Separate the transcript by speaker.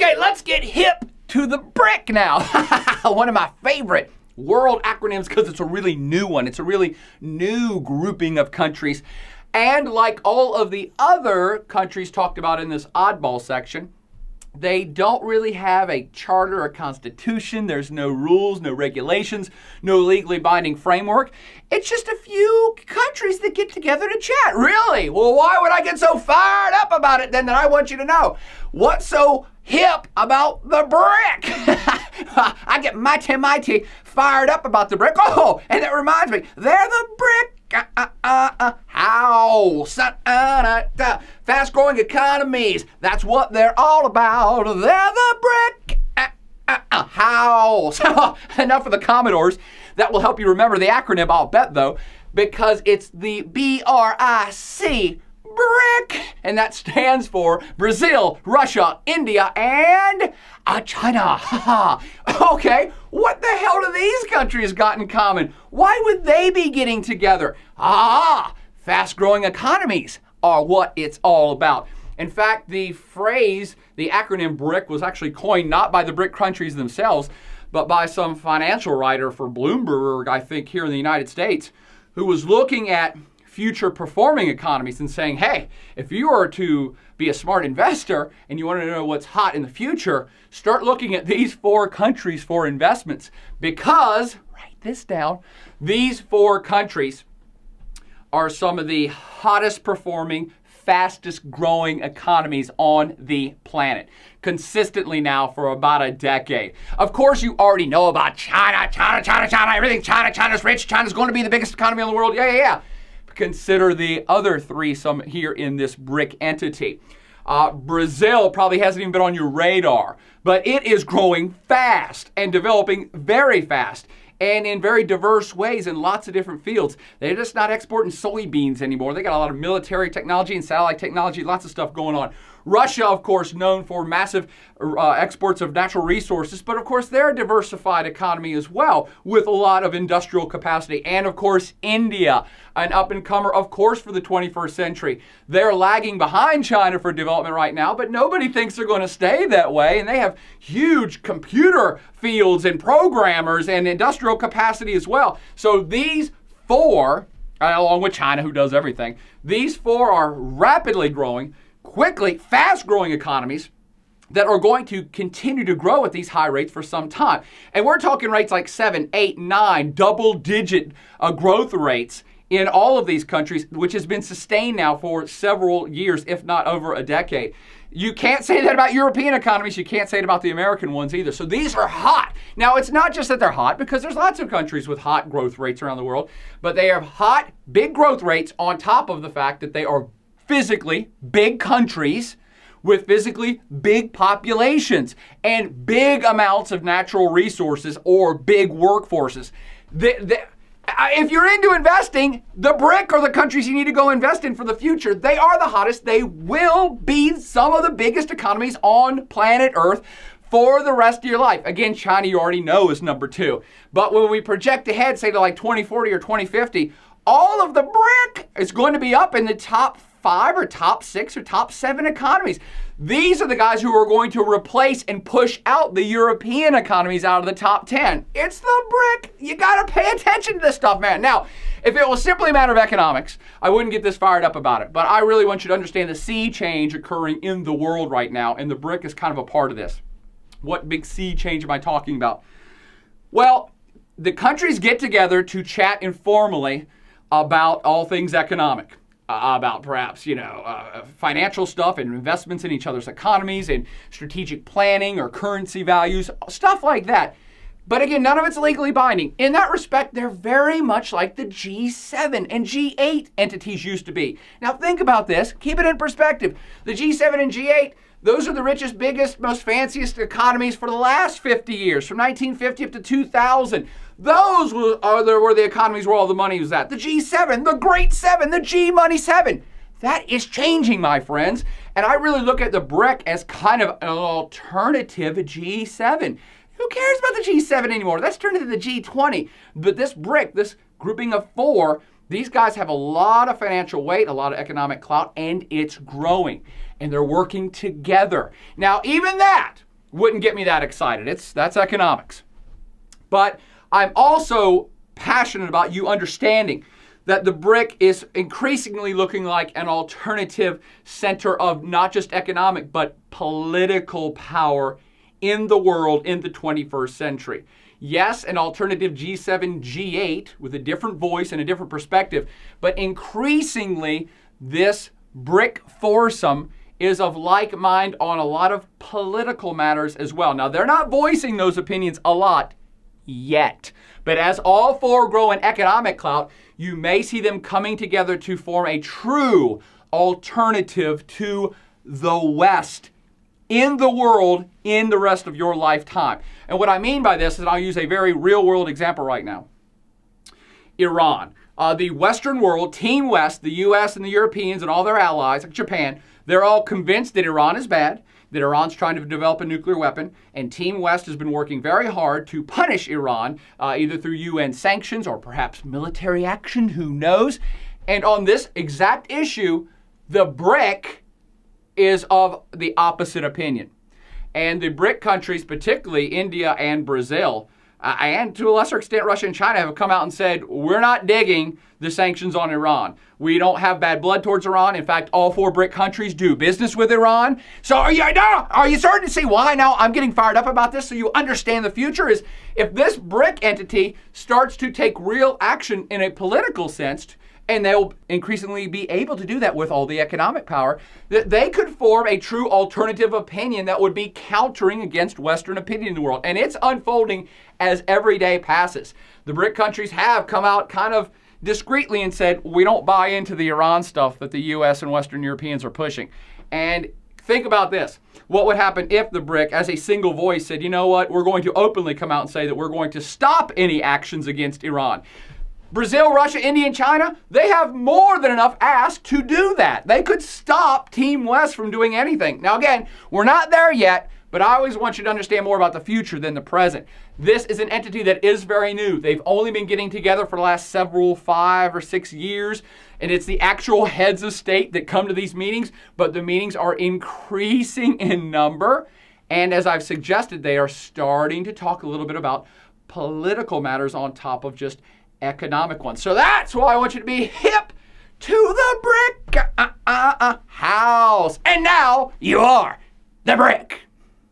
Speaker 1: Okay, let's get hip to the BRIC now. One of my favorite world acronyms because it's a really new one. It's a really new grouping of countries. And like all of the other countries talked about in this oddball section, they don't really have a charter or constitution. There's no rules, no regulations, no legally binding framework. It's just a few countries that get together to chat. Really? Well, why would I get so fired up about it then that I want you to know? What's so hip about the BRIC? I get mighty fired up about the BRIC. Oh, and that reminds me, they're the BRIC. How? Fast-growing economies. That's what they're all about. They're the BRIC. How? So, enough of the Commodores. That will help you remember the acronym, I'll bet, though, because it's the BRIC. BRIC, and that stands for Brazil, Russia, India, and China. Okay, what the hell do these countries got in common? Why would they be getting together? Fast-growing economies are what it's all about. In fact, the phrase, the acronym BRIC, was actually coined not by the BRIC countries themselves, but by some financial writer for Bloomberg, I think, here in the United States, who was looking at future performing economies and saying, hey, if you are to be a smart investor and you want to know what's hot in the future, start looking at these 4 countries for investments, because, write this down, these 4 countries are some of the hottest performing, fastest growing economies on the planet, consistently now for about a decade. Of course, you already know about China, everything China's rich, China's going to be the biggest economy in the world, yeah. Consider the other 3 some here in this BRIC entity. Brazil probably hasn't even been on your radar, but it is growing fast and developing very fast and in very diverse ways in lots of different fields. They're just not exporting soybeans anymore. They got a lot of military technology and satellite technology, lots of stuff going on. Russia, of course, known for massive exports of natural resources, but of course they're a diversified economy as well with a lot of industrial capacity. And of course, India, an up-and-comer, of course, for the 21st century. They're lagging behind China for development right now, but nobody thinks they're going to stay that way. And they have huge computer fields and programmers and industrial capacity as well. So these 4, along with China, who does everything, these 4 are rapidly growing, quickly, fast-growing economies that are going to continue to grow at these high rates for some time. And we're talking rates like 7, 8, 9, double-digit growth rates in all of these countries, which has been sustained now for several years, if not over a decade. You can't say that about European economies. You can't say it about the American ones either. So these are hot. Now, it's not just that they're hot, because there's lots of countries with hot growth rates around the world, but they have hot, big growth rates on top of the fact that they are physically big countries with physically big populations and big amounts of natural resources or big workforces. If you're into investing, the BRIC are the countries you need to go invest in for the future. They are the hottest. They will be some of the biggest economies on planet Earth for the rest of your life. Again, China, you already know, is number 2. But when we project ahead, say to like 2040 or 2050, all of the BRIC is going to be up in the top 5 or top 6 or top 7 economies. These are the guys who are going to replace and push out the European economies out of the top 10. It's the BRIC. You got to pay attention to this stuff, man. Now, if it was simply a matter of economics, I wouldn't get this fired up about it. But I really want you to understand the sea change occurring in the world right now, and the BRIC is kind of a part of this. What big sea change am I talking about? Well, the countries get together to chat informally about all things economic. About perhaps, financial stuff and investments in each other's economies and strategic planning or currency values, stuff like that. But again, none of it's legally binding. In that respect, they're very much like the G7 and G8 entities used to be. Now think about this, keep it in perspective. The G7 and G8, those are the richest, biggest, most fanciest economies for the last 50 years, from 1950 up to 2000. Those were the economies where all the money was at. The G7, the Great 7, the G-Money 7. That is changing, my friends. And I really look at the BRIC as kind of an alternative G7. Who cares about the G7 anymore? That's turned into the G20. But this BRIC, this grouping of 4, these guys have a lot of financial weight, a lot of economic clout, and it's growing. And they're working together. Now, even that, wouldn't get me that excited. That's economics. But I'm also passionate about you understanding that the BRIC is increasingly looking like an alternative center of not just economic, but political power in the world in the 21st century. Yes, an alternative G7, G8 with a different voice and a different perspective, but increasingly this BRIC foursome is of like mind on a lot of political matters as well. Now, they're not voicing those opinions a lot yet, but as all four grow in economic clout, you may see them coming together to form a true alternative to the West in the world in the rest of your lifetime. And what I mean by this is, I'll use a very real world example right now. Iran. The Western world, Team West, the US and the Europeans and all their allies, like Japan, they're all convinced that Iran is bad, that Iran's trying to develop a nuclear weapon, and Team West has been working very hard to punish Iran, either through UN sanctions or perhaps military action, who knows. And on this exact issue, the BRIC is of the opposite opinion. And the BRIC countries, particularly India and Brazil, and to a lesser extent Russia and China, have come out and said, we're not digging the sanctions on Iran. We don't have bad blood towards Iran. In fact, all four BRIC countries do business with Iran. So are you starting to see why now I'm getting fired up about this, so you understand the future? Is if this BRIC entity starts to take real action in a political sense, and they'll increasingly be able to do that with all the economic power, that they could form a true alternative opinion that would be countering against Western opinion in the world. And it's unfolding as every day passes. The BRIC countries have come out kind of discreetly and said, we don't buy into the Iran stuff that the US and Western Europeans are pushing. And think about this. What would happen if the BRIC, as a single voice, said, you know what, we're going to openly come out and say that we're going to stop any actions against Iran? Brazil, Russia, India, and China, they have more than enough ask to do that. They could stop Team West from doing anything. Now, again, we're not there yet, but I always want you to understand more about the future than the present. This is an entity that is very new. They've only been getting together for the last 5 or 6 years, and it's the actual heads of state that come to these meetings, but the meetings are increasing in number, and as I've suggested, they are starting to talk a little bit about political matters on top of just economic ones. So that's why I want you to be hip to the BRIC house. And now you are the BRIC.